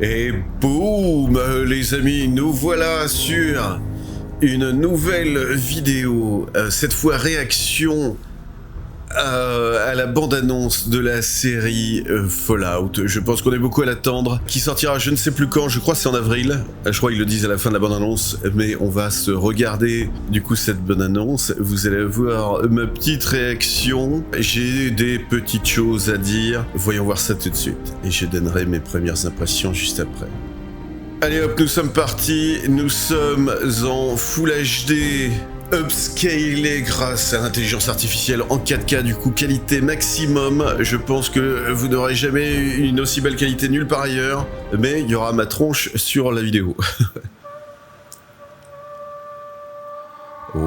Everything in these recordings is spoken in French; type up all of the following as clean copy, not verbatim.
Et boum, les amis, nous voilà sur une nouvelle vidéo, cette fois réaction à la bande-annonce de la série Fallout. Je pense qu'on est beaucoup à l'attendre, qui sortira je ne sais plus quand, je crois que c'est en avril. Je crois qu'ils le disent à la fin de la bande-annonce, mais on va se regarder du coup cette bande-annonce. Vous allez voir ma petite réaction. J'ai des petites choses à dire. Voyons voir ça tout de suite. Et je donnerai mes premières impressions juste après. Allez hop, nous sommes partis. Nous sommes en Full HD. Upscalé grâce à l'intelligence artificielle en 4K, du coup qualité maximum. Je pense que vous n'aurez jamais eu une aussi belle qualité nulle part ailleurs, mais il y aura ma tronche sur la vidéo. Oh.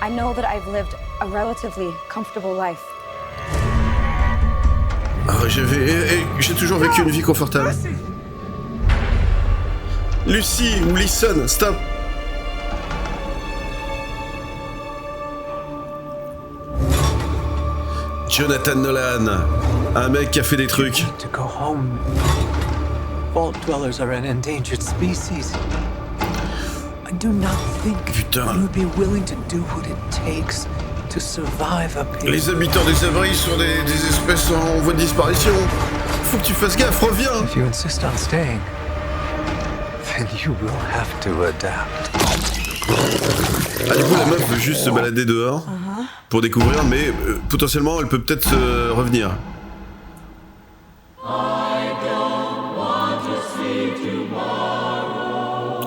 I know that I've lived a relatively comfortable life. Ah, j'ai toujours vécu une vie confortable. Lucy ou Listen, stop. Jonathan Nolan, un mec qui a fait des trucs. Putain. Les habitants des abris sont des espèces en voie de disparition. Faut que tu fasses gaffe, reviens. And you will have to adapt. Ah, du coup, la meuf veut juste se balader dehors pour découvrir, mais potentiellement, elle peut peut-être revenir.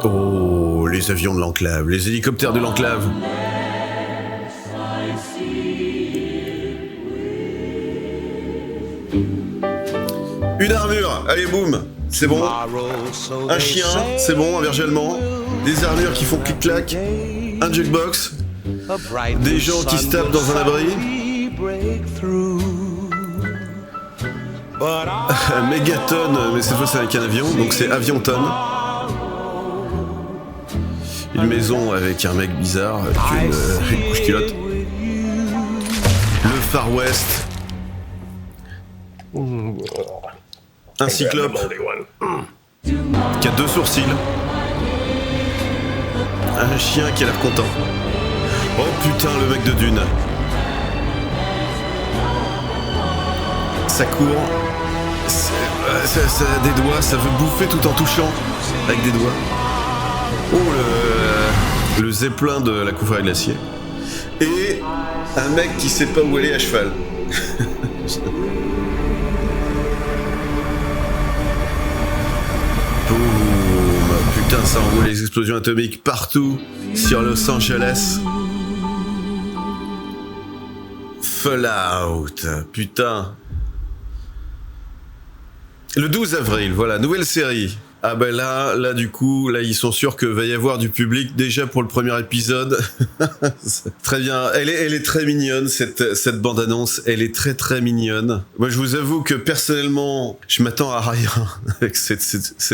Oh, les avions de l'enclave, les hélicoptères de l'enclave. Une armure, allez boum. C'est bon. Un chien, c'est bon, un berger allemand. Des armures qui font clic-clac. Un jukebox. Des gens qui se tapent dans un abri. Megaton, mais cette fois c'est avec un avion, donc c'est Avionton. Une maison avec un mec bizarre, avec une couche-culotte. Le Far West. Un cyclope qui a 2 sourcils. Un chien qui a l'air content. Oh putain, le mec de Dune. Ça court. Ça a des doigts, ça veut bouffer tout en touchant avec des doigts. Oh, le zeppelin de la couvrée glacier. Et un mec qui sait pas où aller à cheval. Putain, ça envoie les explosions atomiques partout sur Los Angeles. Fallout, putain. Le 12 avril, voilà, nouvelle série. Ah ben là du coup, là ils sont sûrs que va y avoir du public déjà pour le premier épisode. Très bien, elle est très mignonne cette bande-annonce, elle est très mignonne. Moi je vous avoue que personnellement, je m'attends à rien avec cette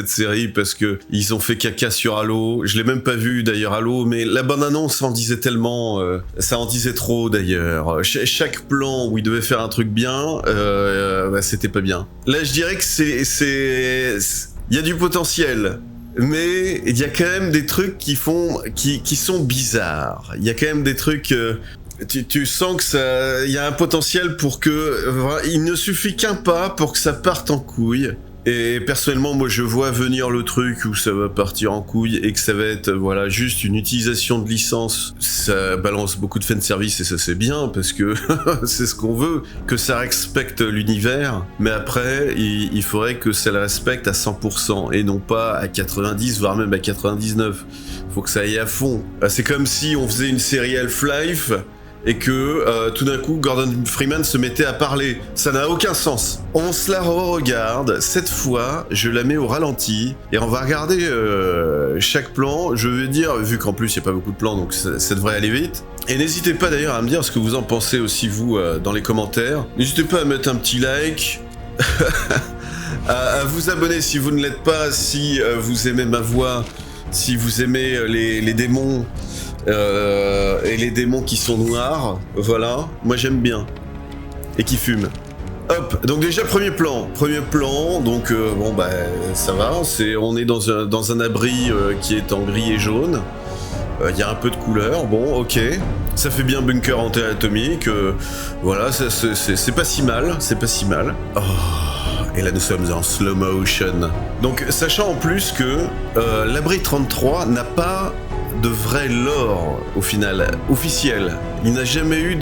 série parce que ils ont fait caca sur Halo. Je l'ai même pas vu d'ailleurs Halo, mais la bande-annonce en disait tellement, ça en disait trop d'ailleurs. Chaque plan où il devait faire un truc bien, bah, c'était pas bien. Là je dirais que il y a du potentiel, mais il y a quand même des trucs qui sont bizarres. Il y a quand même des trucs, tu sens que ça, il y a un potentiel pour que, il ne suffit qu'un pas pour que ça parte en couille. Et personnellement, moi, je vois venir le truc où ça va partir en couille et que ça va être, voilà, juste une utilisation de licence. Ça balance beaucoup de fanservice et ça c'est bien parce que c'est ce qu'on veut, que ça respecte l'univers. Mais après, il faudrait que ça le respecte à 100% et non pas à 90, voire même à 99. Faut que ça aille à fond. C'est comme si on faisait une série Half-Life et que tout d'un coup Gordon Freeman se mettait à parler. Ça n'a aucun sens. On se la re-regarde, cette fois je la mets au ralenti et on va regarder chaque plan. Je vais dire, vu qu'en plus il n'y a pas beaucoup de plans donc ça devrait aller vite. Et n'hésitez pas d'ailleurs à me dire ce que vous en pensez aussi vous dans les commentaires. N'hésitez pas à mettre un petit like, à vous abonner si vous ne l'êtes pas, si vous aimez ma voix, si vous aimez les démons. Et les démons qui sont noirs, voilà, moi j'aime bien. Et qui fument. Hop, donc déjà premier plan, donc bon bah ça va, on est dans un abri qui est en gris et jaune. Il y a un peu de couleur, bon ok, ça fait bien bunker anti-atomique, voilà, c'est pas si mal, Oh, et là nous sommes en slow motion. Donc sachant en plus que l'abri 33 n'a pas de vrai lore au final, officiel. Il n'a jamais eu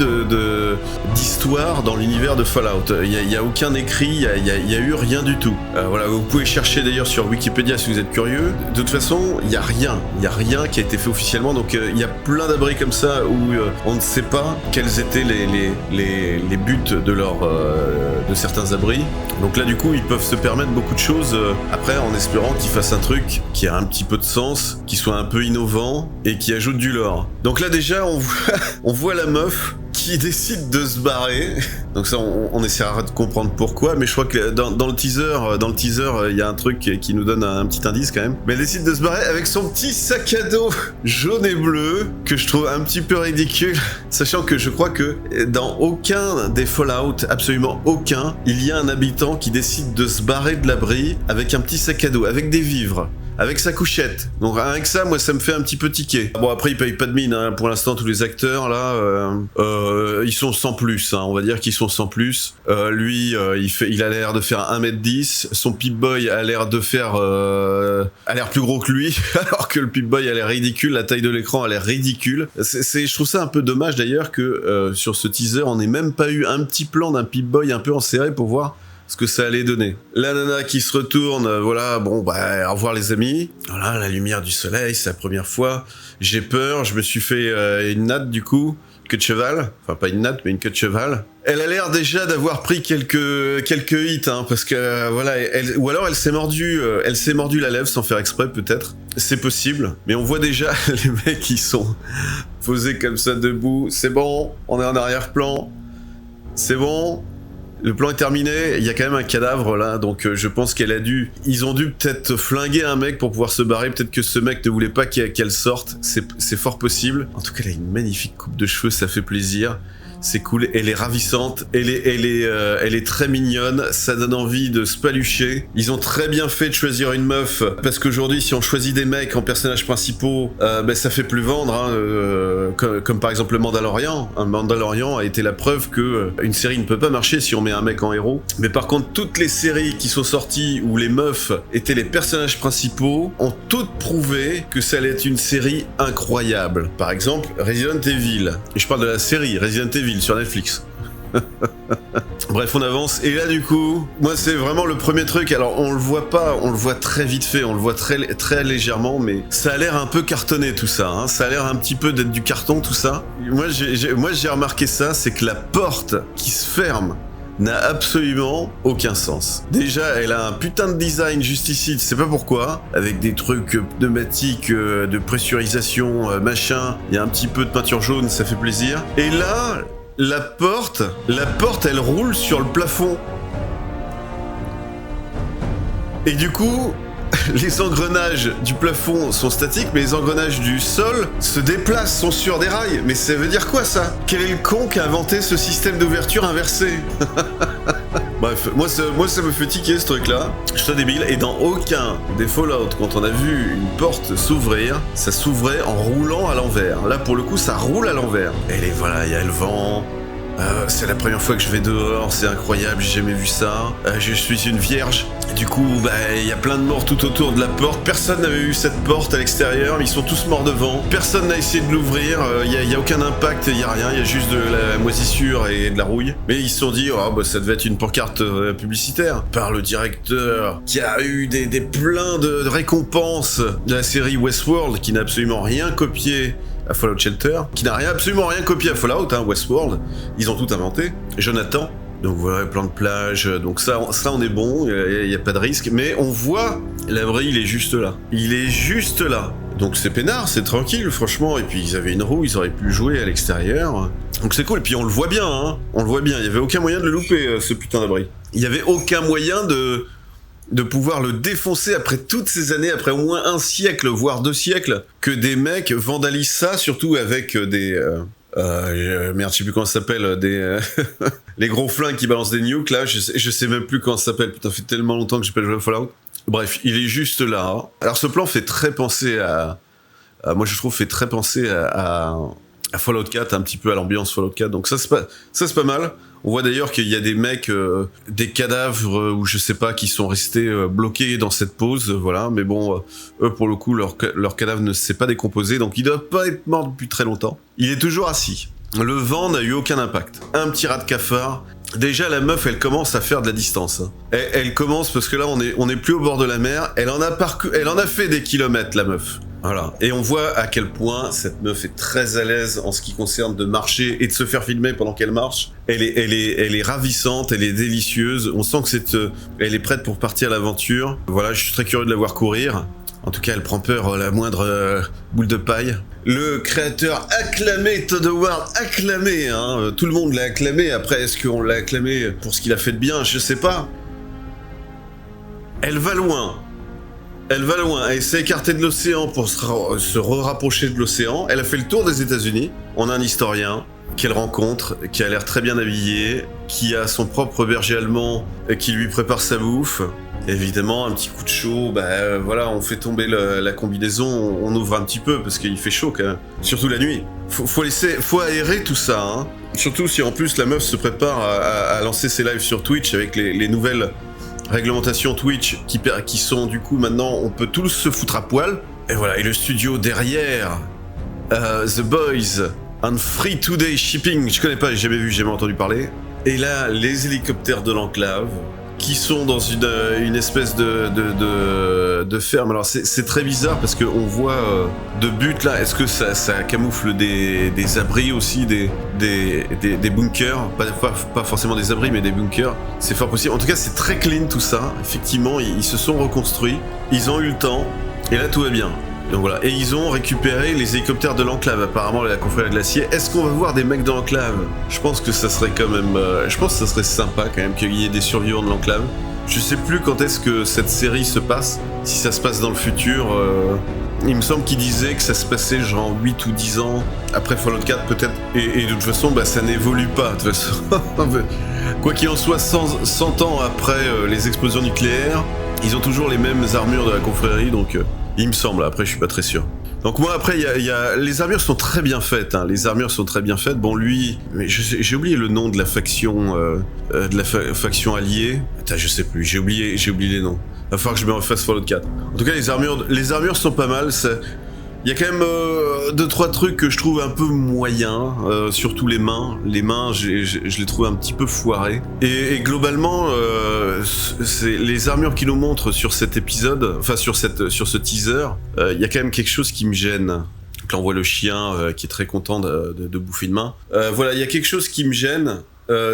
d'histoire dans l'univers de Fallout. Il n'y a aucun écrit, il y a eu rien du tout. Voilà, vous pouvez chercher d'ailleurs sur Wikipédia si vous êtes curieux. De toute façon, il n'y a rien qui a été fait officiellement. Donc il y a plein d'abris comme ça où on ne sait pas quels étaient les buts de certains abris. Donc là du coup ils peuvent se permettre beaucoup de choses après en espérant qu'ils fassent un truc qui a un petit peu de sens, qui soit un peu innovant et qui ajoute du lore. Donc là déjà on voit la meuf qui décide de se barrer. Donc ça on essaiera de comprendre pourquoi, mais je crois que dans le teaser il y a un truc qui nous donne un petit indice quand même. Mais elle décide de se barrer avec son petit sac à dos jaune et bleu que je trouve un petit peu ridicule, sachant que je crois que dans aucun des Fallout, absolument aucun, il y a un habitant qui décide de se barrer de l'abri avec un petit sac à dos, avec des vivres, avec sa couchette. Donc avec ça, moi, ça me fait un petit peu tiquer. Bon, après, ils payent pas de mine, hein. Pour l'instant, tous les acteurs, là, ils sont sans plus, hein. On va dire qu'ils sont sans plus. Lui, il a l'air de faire 1m10. Son Pip-Boy a l'air de faire... a l'air plus gros que lui, alors que le Pip-Boy a l'air ridicule. La taille de l'écran a l'air ridicule. Je trouve ça un peu dommage, d'ailleurs, que sur ce teaser, on n'ait même pas eu un petit plan d'un Pip-Boy un peu enserré pour voir ce que ça allait donner. La nana qui se retourne, voilà, bon, bah, au revoir les amis. Voilà, la lumière du soleil, c'est la première fois. J'ai peur, je me suis fait une natte du coup, queue de cheval. Enfin, pas une natte, mais une queue de cheval. Elle a l'air déjà d'avoir pris quelques hits, hein, parce que, voilà, ou alors elle s'est mordue la lèvre sans faire exprès, peut-être. C'est possible, mais on voit déjà les mecs qui sont posés comme ça debout. C'est bon, on est en arrière-plan. C'est bon. Le plan est terminé, il y a quand même un cadavre là, donc je pense ils ont dû peut-être flinguer un mec pour pouvoir se barrer, peut-être que ce mec ne voulait pas qu'elle sorte, c'est fort possible. En tout cas, elle a une magnifique coupe de cheveux, ça fait plaisir. C'est cool, elle est ravissante, elle est très mignonne, ça donne envie de se palucher. Ils ont très bien fait de choisir une meuf, parce qu'aujourd'hui, si on choisit des mecs en personnages principaux, ben ça fait plus vendre, hein, comme par exemple le Mandalorian. Un Mandalorian a été la preuve que une série ne peut pas marcher si on met un mec en héros. Mais par contre, toutes les séries qui sont sorties où les meufs étaient les personnages principaux ont toutes prouvé que ça allait être une série incroyable. Par exemple, Resident Evil. Et je parle de la série Resident Evil sur Netflix. Bref, on avance. Et là, du coup, moi, c'est vraiment le premier truc. Alors, on le voit pas, on le voit très vite fait, on le voit très, très légèrement, mais ça a l'air un peu cartonné, tout ça. Hein. Ça a l'air un petit peu d'être du carton, tout ça. Moi, j'ai remarqué ça, c'est que la porte qui se ferme n'a absolument aucun sens. Déjà, elle a un putain de design juste ici, je sais pas pourquoi, avec des trucs pneumatiques, de pressurisation, machin. Il y a un petit peu de peinture jaune, ça fait plaisir. Et là... La porte, elle roule sur le plafond. Et du coup, les engrenages du plafond sont statiques, mais les engrenages du sol se déplacent, sont sur des rails. Mais ça veut dire quoi, ça? Quel est le con qui a inventé ce système d'ouverture inversé? Bref, moi ça me fait tiquer ce truc-là. Je suis débile. Et dans aucun des Fallout, quand on a vu une porte s'ouvrir, ça s'ouvrait en roulant à l'envers. Là, pour le coup, ça roule à l'envers. Et voilà, il y a le vent. C'est la première fois que je vais dehors, c'est incroyable, j'ai jamais vu ça. Je suis une vierge. Du coup, il y a plein de morts tout autour de la porte. Personne n'avait vu cette porte à l'extérieur, ils sont tous morts devant. Personne n'a essayé de l'ouvrir, il y a aucun impact, il y a rien, il y a juste de la moisissure et de la rouille. Mais ils se sont dit, ça devait être une pancarte publicitaire par le directeur qui a eu des pleins de récompenses de la série Westworld, qui n'a absolument rien copié à Fallout Shelter, qui n'a absolument rien copié à Fallout, hein, Westworld. Ils ont tout inventé. Jonathan. Donc voilà, plein de plages, donc ça on est bon, il n'y a pas de risque, mais on voit, l'abri il est juste là. Il est juste là. Donc c'est peinard, c'est tranquille, franchement, et puis ils avaient une roue, ils auraient pu jouer à l'extérieur. Donc c'est cool, et puis on le voit bien, hein. On le voit bien, il n'y avait aucun moyen de le louper, ce putain d'abri. Il n'y avait aucun moyen de pouvoir le défoncer après toutes ces années, après au moins un siècle, voire 2 siècles, que des mecs vandalisent ça, surtout avec Merde, je sais plus comment ça s'appelle, les gros flingues qui balancent des nukes, là, je sais même plus comment ça s'appelle, putain, ça fait tellement longtemps que j'ai pas joué à Fallout. Bref, il est juste là. Alors ce plan fait très penser moi je trouve, fait très penser à Fallout 4, un petit peu à l'ambiance Fallout 4, donc ça c'est pas mal. On voit d'ailleurs qu'il y a des mecs, des cadavres ou je sais pas, qui sont restés bloqués dans cette pose, voilà. Mais bon, eux pour le coup, leur cadavre ne s'est pas décomposé, donc ils doivent pas être morts depuis très longtemps. Il est toujours assis. Le vent n'a eu aucun impact. Un petit rat de cafard. Déjà la meuf, elle commence à faire de la distance. Hein. Elle commence parce que là on est plus au bord de la mer. Elle en a fait des kilomètres, la meuf. Voilà. Et on voit à quel point cette meuf est très à l'aise en ce qui concerne de marcher et de se faire filmer pendant qu'elle marche. Elle est ravissante, elle est délicieuse. On sent que elle est prête pour partir à l'aventure. Voilà, je suis très curieux de la voir courir. En tout cas, elle prend peur la moindre boule de paille. Le créateur acclamé, Todd Howard, acclamé, hein. Tout le monde l'a acclamé. Après, est-ce qu'on l'a acclamé pour ce qu'il a fait de bien? Je sais pas. Elle va loin. Elle s'est écartée de l'océan pour se rapprocher de l'océan. Elle a fait le tour des États-Unis. On a un historien qu'elle rencontre, qui a l'air très bien habillé, qui a son propre berger allemand qui lui prépare sa bouffe. Évidemment, un petit coup de chaud, voilà, on fait tomber la combinaison, on ouvre un petit peu parce qu'il fait chaud quand même. Surtout la nuit. Faut aérer tout ça, hein. Surtout si en plus la meuf se prépare à lancer ses lives sur Twitch avec les nouvelles réglementations Twitch qui sont du coup maintenant on peut tous se foutre à poil. Et voilà, et le studio derrière, The Boys and Free Today Shipping, je connais pas, j'ai jamais vu, j'ai jamais entendu parler. Et là, les hélicoptères de l'enclave qui sont dans une espèce de ferme. Alors c'est très bizarre parce qu'on voit de buts là. Est-ce que ça camoufle des abris aussi, des bunkers, pas forcément des abris mais des bunkers. C'est fort possible. En tout cas c'est très clean tout ça. Effectivement ils se sont reconstruits, ils ont eu le temps et là tout va bien. Donc voilà, et ils ont récupéré les hélicoptères de l'enclave, apparemment la confrérie de l'acier. Est-ce qu'on va voir des mecs de l'enclave? Je pense que ça serait quand même... je pense que ça serait sympa quand même qu'il y ait des survivants de l'enclave. Je sais plus quand est-ce que cette série se passe, si ça se passe dans le futur. Il me semble qu'il disait que ça se passait genre 8 ou 10 ans après Fallout 4 peut-être. Et de toute façon, ça n'évolue pas de toute façon. Quoi qu'il en soit, 100 ans après les explosions nucléaires, ils ont toujours les mêmes armures de la confrérie, donc... il me semble, après je suis pas très sûr. Donc moi après, les armures sont très bien faites, hein. Les armures sont très bien faites. Bon lui, mais j'ai oublié le nom de la faction, faction alliée. Attends, je sais plus, j'ai oublié les noms. Va falloir que je me refasse Fallout 4. En tout cas les armures sont pas mal. Il y a quand même 2-3 trucs que je trouve un peu moyens, surtout les mains. Les mains, je les trouve un petit peu foirées. Et globalement, c'est les armures qu'ils nous montrent sur cet épisode, enfin sur ce teaser, il y a quand même quelque chose qui me gêne. Donc là on voit le chien qui est très content de bouffer une main. Voilà, il y a quelque chose qui me gêne.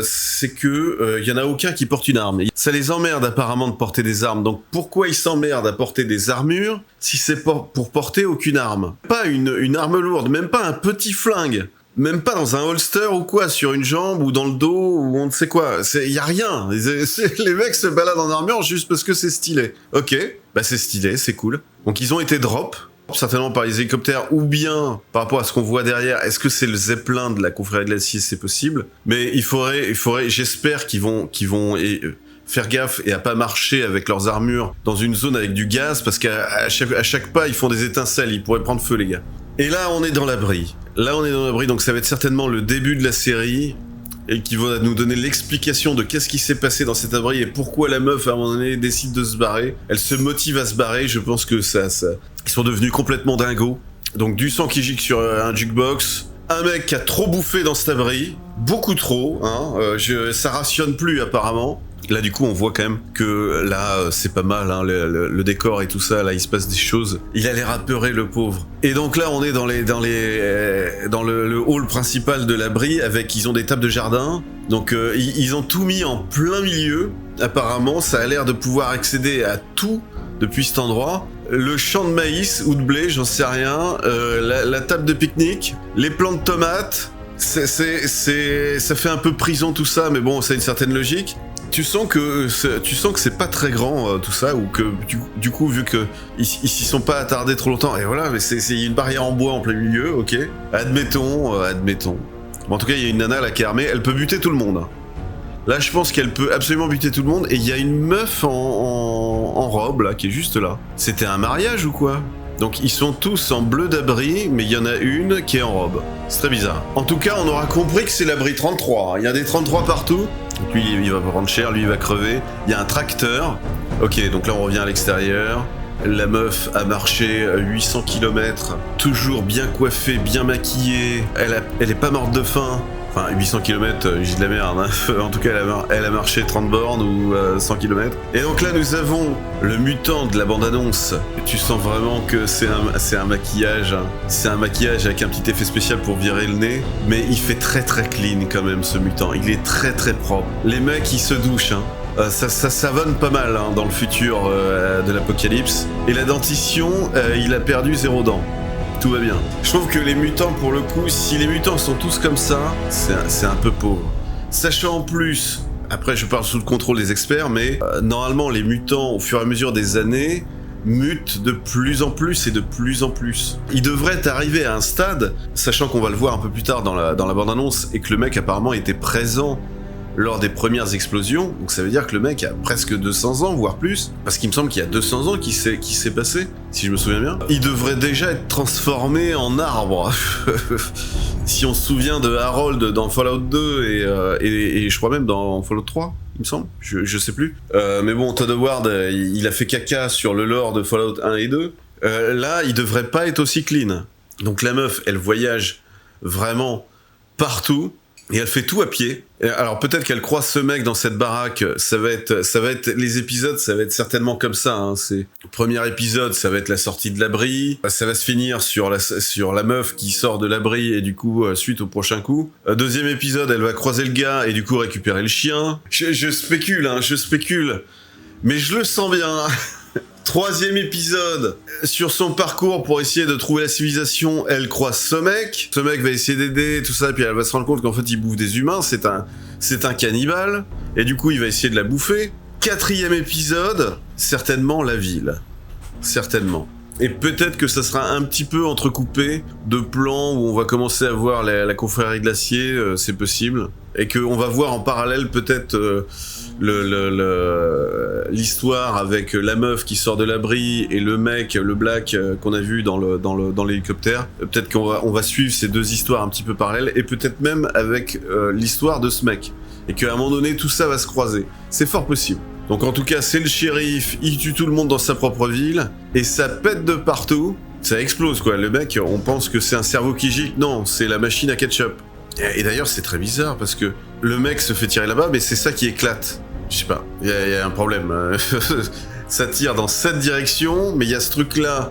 C'est que y en a aucun qui porte une arme. Ça les emmerde apparemment de porter des armes. Donc pourquoi ils s'emmerdent à porter des armures si c'est pour porter aucune arme? Pas une arme lourde, même pas un petit flingue, même pas dans un holster ou quoi, sur une jambe ou dans le dos ou on ne sait quoi. Y a rien. Les mecs se baladent en armure juste parce que c'est stylé. Ok, c'est stylé, c'est cool. Donc ils ont été drop. Certainement par les hélicoptères ou bien par rapport à ce qu'on voit derrière. Est-ce que c'est le Zeppelin de la confrérie de l'acier? C'est possible. Mais il faudrait j'espère qu'ils vont faire gaffe et à pas marcher avec leurs armures dans une zone avec du gaz parce qu'à chaque pas ils font des étincelles, ils pourraient prendre feu les gars. Et là on est dans l'abri. Donc ça va être certainement le début de la série et qui va nous donner l'explication de qu'est-ce qui s'est passé dans cet abri et pourquoi la meuf à un moment donné décide de se barrer. Elle se motive à se barrer, je pense que ils sont devenus complètement dingos. Donc du sang qui gicle sur un jukebox, un mec qui a trop bouffé dans cet abri, beaucoup trop, hein, ça rationne plus apparemment. Là du coup on voit quand même que là c'est pas mal, hein, le décor et tout ça, là il se passe des choses. Il a l'air apeuré le pauvre. Et donc là on est dans le hall principal de l'abri avec, ils ont des tables de jardin. Donc ils ont tout mis en plein milieu. Apparemment ça a l'air de pouvoir accéder à tout depuis cet endroit. Le champ de maïs ou de blé, j'en sais rien. La table de pique-nique, les plants de tomates. Ça fait un peu prison tout ça, mais bon, ça a une certaine logique. Tu sens que c'est pas très grand tout ça, ou que du coup, vu que ils s'y sont pas attardés trop longtemps, et voilà, mais c'est une barrière en bois en plein milieu, ok. Admettons. Bon, en tout cas, il y a une nana là qui est armée, elle peut buter tout le monde. Là, je pense qu'elle peut absolument buter tout le monde, et il y a une meuf en robe là qui est juste là. C'était un mariage ou quoi? Donc ils sont tous en bleu d'abri, mais il y en a une qui est en robe. C'est très bizarre. En tout cas, on aura compris que c'est l'abri 33. Il y a des 33 partout. Donc lui, il va prendre cher, lui, il va crever. Il y a un tracteur. Ok, donc là, on revient à l'extérieur. La meuf a marché 800 km, toujours bien coiffée, bien maquillée. Elle est pas morte de faim. Enfin, 800 km, j'ai de la merde, hein. En tout cas, elle a marché 30 bornes ou 100 km. Et donc là, nous avons le mutant de la bande-annonce. Tu sens vraiment que c'est un maquillage. Hein. C'est un maquillage avec un petit effet spécial pour virer le nez. Mais il fait très très clean quand même, ce mutant. Il est très très propre. Les mecs, ils se douchent, hein. Ça savonne pas mal hein, dans le futur de l'apocalypse. Et la dentition, il a perdu 0 dents. Tout va bien. Je trouve que les mutants, pour le coup, si les mutants sont tous comme ça, c'est un peu pauvre. Sachant en plus, après je parle sous le contrôle des experts, mais normalement les mutants, au fur et à mesure des années, mutent de plus en plus et de plus en plus. Ils devraient arriver à un stade, sachant qu'on va le voir un peu plus tard dans la bande-annonce, et que le mec apparemment était présent lors des premières explosions, donc ça veut dire que le mec a presque 200 ans, voire plus, parce qu'il me semble qu'il y a 200 ans qui s'est passé, si je me souviens bien. Il devrait déjà être transformé en arbre. Si on se souvient de Harold dans Fallout 2 et je crois même dans Fallout 3, il me semble, je sais plus. Mais bon, Todd Howard, il a fait caca sur le lore de Fallout 1 et 2. Là, il devrait pas être aussi clean. Donc la meuf, elle voyage vraiment partout. Et elle fait tout à pied. Alors peut-être qu'elle croise ce mec dans cette baraque. Ça va être les épisodes, ça va être certainement comme ça. Hein. C'est le premier épisode, ça va être la sortie de l'abri. Ça va se finir sur la meuf qui sort de l'abri et du coup suite au prochain coup. Deuxième épisode, elle va croiser le gars et du coup récupérer le chien. Je spécule, hein, mais je le sens bien. Troisième épisode, sur son parcours pour essayer de trouver la civilisation, elle croise ce mec. Ce mec va essayer d'aider, tout ça, et puis elle va se rendre compte qu'en fait il bouffe des humains, c'est un cannibale, et du coup il va essayer de la bouffer. Quatrième épisode, certainement la ville. Certainement. Et peut-être que ça sera un petit peu entrecoupé de plans où on va commencer à voir la confrérie de l'acier, c'est possible. Et qu'on va voir en parallèle peut-être l'histoire avec la meuf qui sort de l'abri et le mec, le black qu'on a vu dans l'hélicoptère. Peut-être qu'on va suivre ces deux histoires un petit peu parallèles et peut-être même avec l'histoire de ce mec. Et qu'à un moment donné, tout ça va se croiser. C'est fort possible. Donc en tout cas, c'est le shérif, il tue tout le monde dans sa propre ville, et ça pète de partout, ça explose quoi. Le mec, on pense que c'est un cerveau qui gicle, non, c'est la machine à ketchup. Et d'ailleurs, c'est très bizarre, parce que le mec se fait tirer là-bas, mais c'est ça qui éclate. Je sais pas, il y a un problème. Ça tire dans cette direction, mais il y a ce truc-là,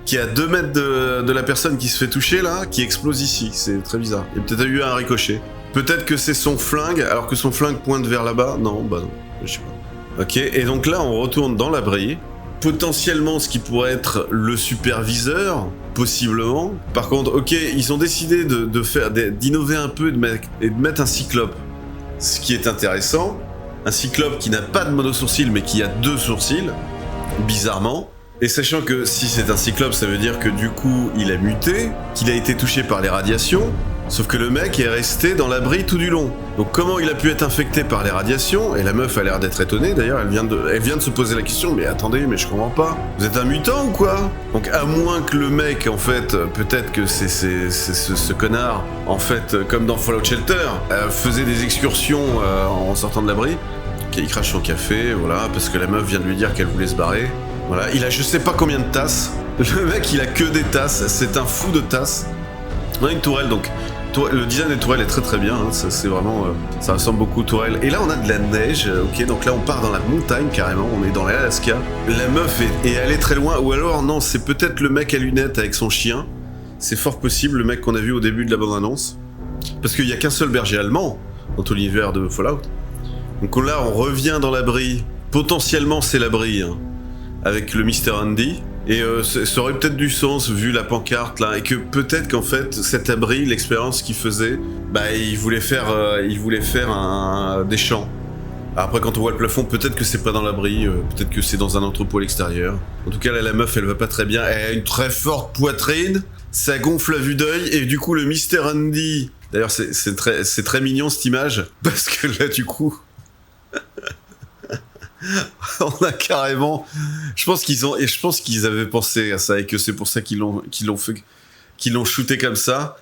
qui est à 2 mètres de la personne qui se fait toucher là, qui explose ici, c'est très bizarre. Il y a peut-être eu un ricochet. Peut-être que c'est son flingue, alors que son flingue pointe vers là-bas, non, bah non, je sais pas. Ok, et donc là on retourne dans l'abri, potentiellement ce qui pourrait être le superviseur, possiblement. Par contre, ok, ils ont décidé d'innover un peu et de mettre un cyclope. Ce qui est intéressant, un cyclope qui n'a pas de monosourcil mais qui a 2 sourcils, bizarrement. Et sachant que si c'est un cyclope, ça veut dire que du coup il a muté, qu'il a été touché par les radiations. Sauf que le mec est resté dans l'abri tout du long. Donc comment il a pu être infecté par les radiations? Et la meuf a l'air d'être étonnée, d'ailleurs, elle vient de se poser la question, mais attendez, mais je comprends pas. Vous êtes un mutant ou quoi? Donc à moins que le mec, en fait, peut-être que c'est ce connard, en fait, comme dans Fallout Shelter, faisait des excursions en sortant de l'abri. Ok, il crache son café, voilà, parce que la meuf vient de lui dire qu'elle voulait se barrer. Voilà, il a je sais pas combien de tasses. Le mec, il a que des tasses, c'est un fou de tasses. On a une tourelle, donc... Le design des tourelles est très très bien, hein. Ça, c'est vraiment, ça ressemble beaucoup aux tourelles. Et là on a de la neige, ok, donc là on part dans la montagne carrément, on est dans l'Alaska. La meuf est allée très loin, ou alors non, c'est peut-être le mec à lunettes avec son chien. C'est fort possible, le mec qu'on a vu au début de la bande-annonce. Parce qu'il n'y a qu'un seul berger allemand dans tout l'univers de Fallout. Donc là on revient dans l'abri, potentiellement c'est l'abri, hein, avec le Mr. Andy. Et ça aurait peut-être du sens vu la pancarte là, et que peut-être qu'en fait cet abri, l'expérience qu'il faisait, bah il voulait faire des champs. Après, quand on voit le plafond, peut-être que c'est pas dans l'abri, peut-être que c'est dans un entrepôt à l'extérieur. En tout cas, là, la meuf, elle va pas très bien. Elle a une très forte poitrine, ça gonfle à vue d'œil, et du coup, le Mr. Andy... D'ailleurs, c'est très mignon, cette image, parce que là, du coup... on a carrément... Je pense qu'ils avaient pensé à ça, et que c'est pour ça qu'ils l'ont shooté comme ça.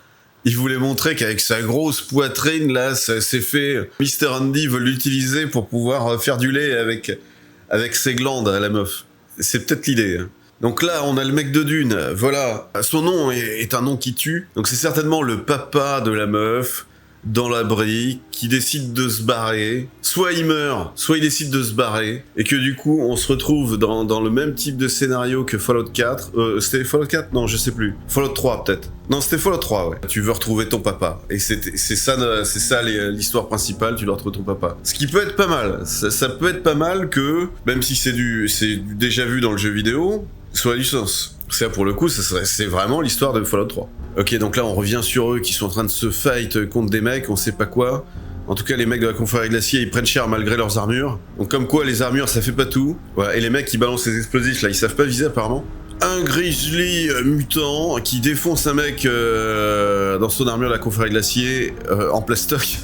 Ils voulaient montrer qu'avec sa grosse poitrine, là, ça s'est fait... Mr. Andy veut l'utiliser pour pouvoir faire du lait avec ses glandes à la meuf. C'est peut-être l'idée. Donc là, on a le mec de Dune, voilà. Son nom est un nom qui tue. Donc c'est certainement le papa de la meuf, dans l'abri, qui décide de se barrer. Soit il meurt, soit il décide de se barrer. Et que du coup, on se retrouve dans le même type de scénario que Fallout 4. C'était Fallout 4 ? Non, je sais plus. Fallout 3 peut-être. Non, c'était Fallout 3, ouais. Tu veux retrouver ton papa. Et c'est ça l'histoire principale, tu dois retrouver ton papa. Ce qui peut être pas mal. Ça peut être pas mal que, même si c'est du déjà vu dans le jeu vidéo, soit du sens. Ça, pour le coup, c'est vraiment l'histoire de Fallout 3. Ok, donc là, on revient sur eux qui sont en train de se fight contre des mecs, on sait pas quoi. En tout cas, les mecs de la confrérie glacier, ils prennent cher malgré leurs armures. Donc comme quoi, les armures, ça fait pas tout. Voilà, et les mecs qui balancent les explosifs, là, ils savent pas viser apparemment. Un grizzly mutant qui défonce un mec dans son armure de la confrérie glacier en plastoc.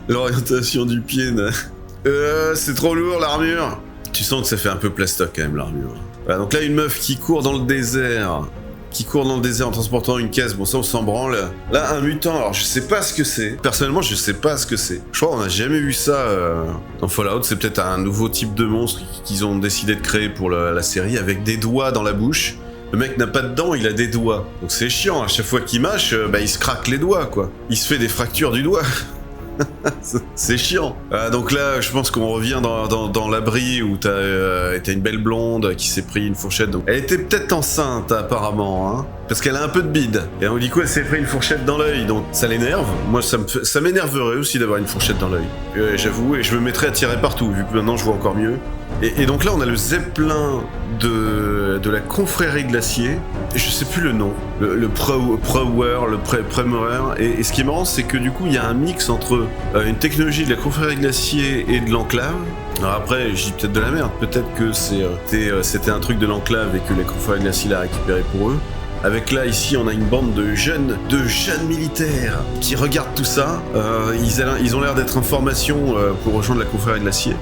L'orientation du pied, c'est trop lourd l'armure. Tu sens que ça fait un peu plastoc quand même l'armure. Voilà, donc là, une meuf qui court dans le désert. En transportant une caisse, bon ça on s'en branle. Là un mutant, alors je sais pas ce que c'est. Personnellement je sais pas ce que c'est. Je crois qu'on a jamais vu ça dans Fallout, c'est peut-être un nouveau type de monstre qu'ils ont décidé de créer pour la série, avec des doigts dans la bouche. Le mec n'a pas de dents, il a des doigts. Donc c'est chiant, à chaque fois qu'il mâche, il se craque les doigts quoi. Il se fait des fractures du doigt. C'est chiant. Donc là, je pense qu'on revient dans l'abri où t'as une belle blonde qui s'est pris une fourchette. Donc elle était peut-être enceinte apparemment, hein, parce qu'elle a un peu de bide. Et donc du coup, elle s'est pris une fourchette dans l'œil. Donc ça l'énerve. Moi, ça m'énerverait aussi d'avoir une fourchette dans l'œil. J'avoue, et je me mettrais à tirer partout vu que maintenant je vois encore mieux. Et donc là, on a le zeppelin de la confrérie de l'acier. Je sais plus le nom. Le Premower. Et ce qui est marrant, c'est que du coup, il y a un mix entre une technologie de la confrérie de l'acier et de l'enclave. Alors après, je dis peut-être de la merde. Peut-être que c'était un truc de l'enclave et que la confrérie de l'acier l'a récupéré pour eux. Avec là, ici, on a une bande de jeunes militaires qui regardent tout ça. Ils ont l'air d'être en formation pour rejoindre la confrérie de l'acier.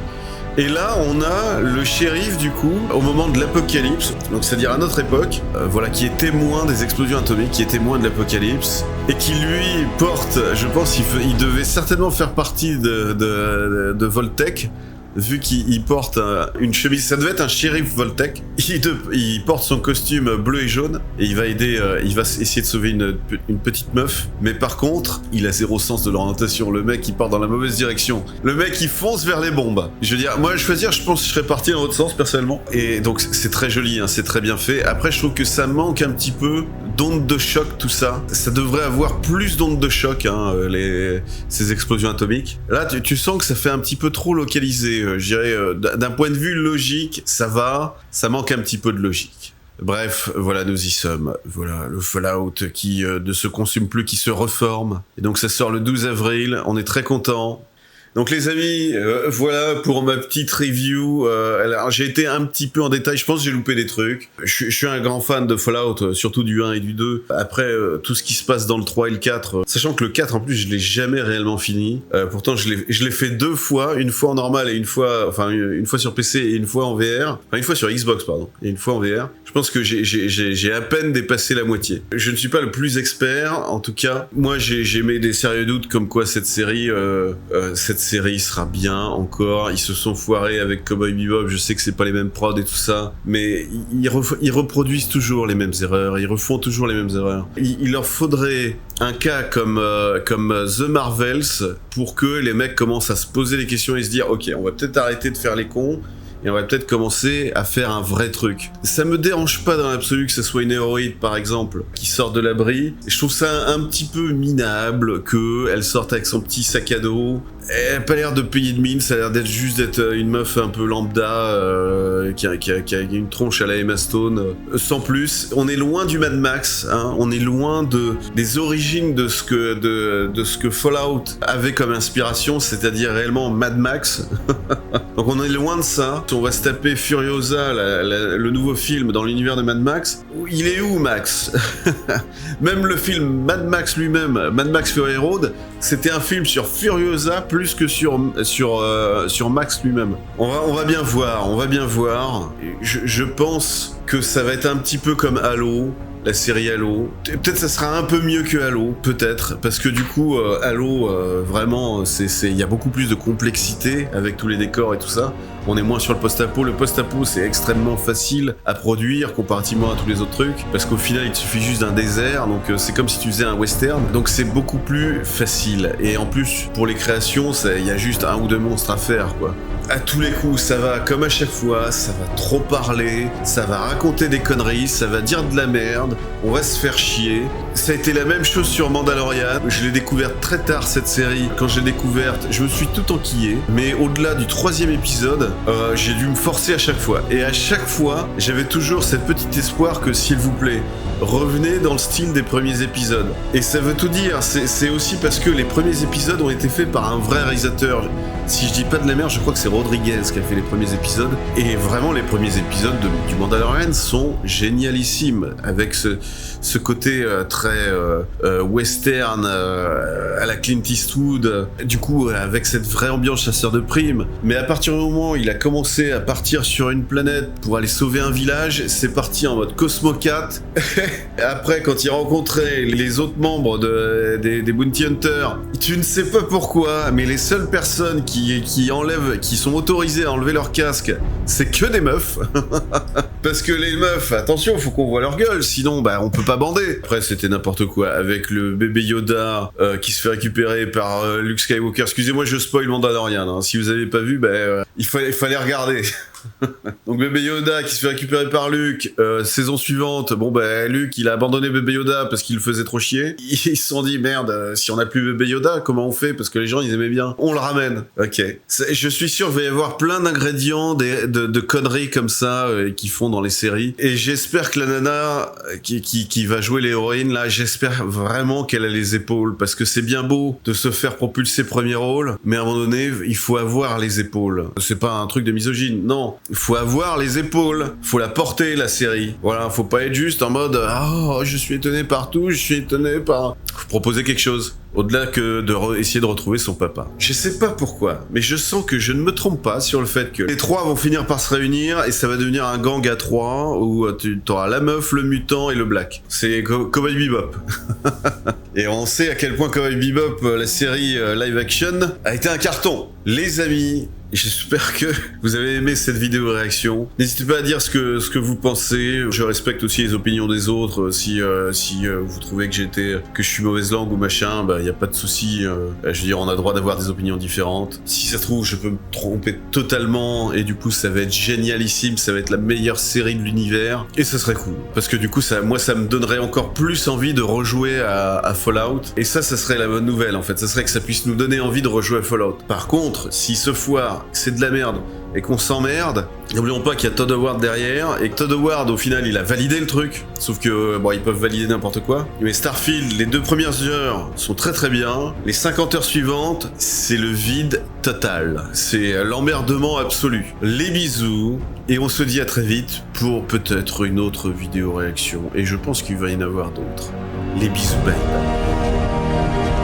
Et là, on a le shérif, du coup, au moment de l'apocalypse, donc c'est-à-dire à notre époque, voilà, qui est témoin des explosions atomiques, qui est témoin de l'apocalypse, et qui, lui, porte, je pense, il devait certainement faire partie de Voltec, vu qu'il porte une chemise, ça devait être un shérif Voltec, il porte son costume bleu et jaune, et il va essayer de sauver une petite meuf, mais par contre, il a zéro sens de l'orientation, le mec il part dans la mauvaise direction, le mec il fonce vers les bombes. Je veux dire, moi je pense que je serais parti dans l'autre sens personnellement, et donc c'est très joli, hein, c'est très bien fait. Après je trouve que ça manque un petit peu d'ondes de choc, tout ça. Ça devrait avoir plus d'ondes de choc, hein, ces explosions atomiques. Là, tu sens que ça fait un petit peu trop localisé. Je dirais, d'un point de vue logique, ça va. Ça manque un petit peu de logique. Bref, voilà, nous y sommes. Voilà, le Fallout qui ne se consume plus, qui se reforme. Et donc ça sort le 12 avril. On est très contents. Donc les amis, voilà pour ma petite review. Alors, j'ai été un petit peu en détail, je pense que j'ai loupé des trucs. Je suis un grand fan de Fallout, surtout du 1 et du 2. Après, tout ce qui se passe dans le 3 et le 4, sachant que le 4 en plus je l'ai jamais réellement fini. Pourtant je l'ai fait 2 fois, une fois en normal et une fois sur PC et une fois en VR. Enfin une fois sur Xbox pardon, et une fois en VR. Je pense que j'ai à peine dépassé la moitié. Je ne suis pas le plus expert, en tout cas. Moi j'ai mis des sérieux doutes comme quoi cette série sera bien encore. Ils se sont foirés avec Cowboy Bebop. Je sais que c'est pas les mêmes prods et tout ça, mais ils reproduisent toujours les mêmes erreurs. Ils refont toujours les mêmes erreurs. Il leur faudrait un cas comme The Marvels pour que les mecs commencent à se poser des questions et se dire ok, on va peut-être arrêter de faire les cons et on va peut-être commencer à faire un vrai truc. Ça me dérange pas dans l'absolu que ce soit une héroïne, par exemple, qui sort de l'abri. Je trouve ça un petit peu minable qu'elle sorte avec son petit sac à dos. Elle a pas l'air de payer de mine, ça a l'air d'être une meuf un peu lambda qui a une tronche à la Emma Stone. Sans plus, on est loin du Mad Max, hein, on est loin des origines de ce que Fallout avait comme inspiration, c'est-à-dire réellement Mad Max. Donc on est loin de ça. On va se taper Furiosa, le nouveau film dans l'univers de Mad Max. Il est où Max? Même le film Mad Max lui-même, Mad Max Fury Road, c'était un film sur Furiosa plus que sur Max lui-même. On va bien voir. Je pense que ça va être un petit peu comme Halo. La série Halo. Peut-être ça sera un peu mieux que Halo, peut-être, parce que du coup, Halo, vraiment, il y a beaucoup plus de complexité avec tous les décors et tout ça. On est moins sur le post-apo. Le post-apo, c'est extrêmement facile à produire comparativement à tous les autres trucs, parce qu'au final, il te suffit juste d'un désert, donc c'est comme si tu faisais un western. Donc c'est beaucoup plus facile. Et en plus, pour les créations, il y a juste un ou deux monstres à faire, quoi. À tous les coups, ça va comme à chaque fois, ça va trop parler, ça va raconter des conneries, ça va dire de la merde, on va se faire chier. Ça a été la même chose sur Mandalorian. Je l'ai découverte très tard, cette série. Quand je l'ai découverte, je me suis tout enquillé. Mais au-delà du 3e épisode, j'ai dû me forcer à chaque fois. Et à chaque fois, j'avais toujours cette petite espoir que, s'il vous plaît, revenez dans le style des premiers épisodes. Et ça veut tout dire, c'est aussi parce que les premiers épisodes ont été faits par un vrai réalisateur. Si je dis pas de la merde, je crois que c'est Rodriguez qui a fait les premiers épisodes. Et vraiment, les premiers épisodes du Mandalorian sont génialissimes. Avec ce côté très western à la Clint Eastwood. Du coup, avec cette vraie ambiance chasseur de primes. Mais à partir du moment où il a commencé à partir sur une planète pour aller sauver un village, c'est parti en mode Cosmo 4. Après, quand il rencontrait les autres membres des Bounty Hunters, tu ne sais pas pourquoi, mais les seules personnes qui sont autorisées à enlever leur casque, c'est que des meufs. Parce que les meufs, attention, faut qu'on voit leur gueule, sinon on peut pas bander. Après, c'était n'importe quoi, avec le bébé Yoda qui se fait récupérer par Luke Skywalker. Excusez-moi, je spoil Mandalorian, hein. Si vous avez pas vu, il fallait regarder. Donc bébé Yoda qui se fait récupérer par Luke, saison suivante, Luke il a abandonné bébé Yoda parce qu'il le faisait trop chier. Ils se sont dit merde, si on n'a plus bébé Yoda, comment on fait? Parce que les gens ils aimaient bien. On le ramène. Ok. Je suis sûr qu'il va y avoir plein d'ingrédients, de conneries comme ça qu'ils font dans les séries. Et j'espère que la nana qui va jouer l'héroïne là, j'espère vraiment qu'elle a les épaules, parce que c'est bien beau de se faire propulser premier rôle, mais à un moment donné il faut avoir les épaules. C'est pas un truc de misogyne, non. Il faut avoir les épaules, faut la porter la série. Voilà, faut pas être juste en mode oh je suis étonné partout, je suis étonné par. Faut proposer quelque chose. Au-delà que essayer de retrouver son papa. Je sais pas pourquoi, mais je sens que je ne me trompe pas sur le fait que les trois vont finir par se réunir et ça va devenir un gang à trois où tu auras la meuf, le mutant et le black. C'est Cowboy Bebop. Et on sait à quel point Cowboy Bebop, la série live action, a été un carton. Les amis, j'espère que vous avez aimé cette vidéo réaction. N'hésitez pas à dire ce que vous pensez. Je respecte aussi les opinions des autres. Si vous trouvez que je suis mauvaise langue ou machin, y a pas de souci. Je veux dire, on a le droit d'avoir des opinions différentes. Si ça se trouve, je peux me tromper totalement et du coup, ça va être génialissime. Ça va être la meilleure série de l'univers et ça serait cool. Parce que du coup, ça me donnerait encore plus envie de rejouer à Fallout. Et ça serait la bonne nouvelle en fait. Ça serait que ça puisse nous donner envie de rejouer à Fallout. Par contre, si ce foire c'est de la merde et qu'on s'emmerde, n'oublions pas qu'il y a Todd Howard derrière, et Todd Howard au final il a validé le truc, sauf que ils peuvent valider n'importe quoi. Mais Starfield, les 2 premières heures sont très très bien, les 50 heures suivantes c'est le vide total, c'est l'emmerdement absolu. Les bisous, et on se dit à très vite pour peut-être une autre vidéo réaction, et je pense qu'il va y en avoir d'autres. Les bisous, bye bye.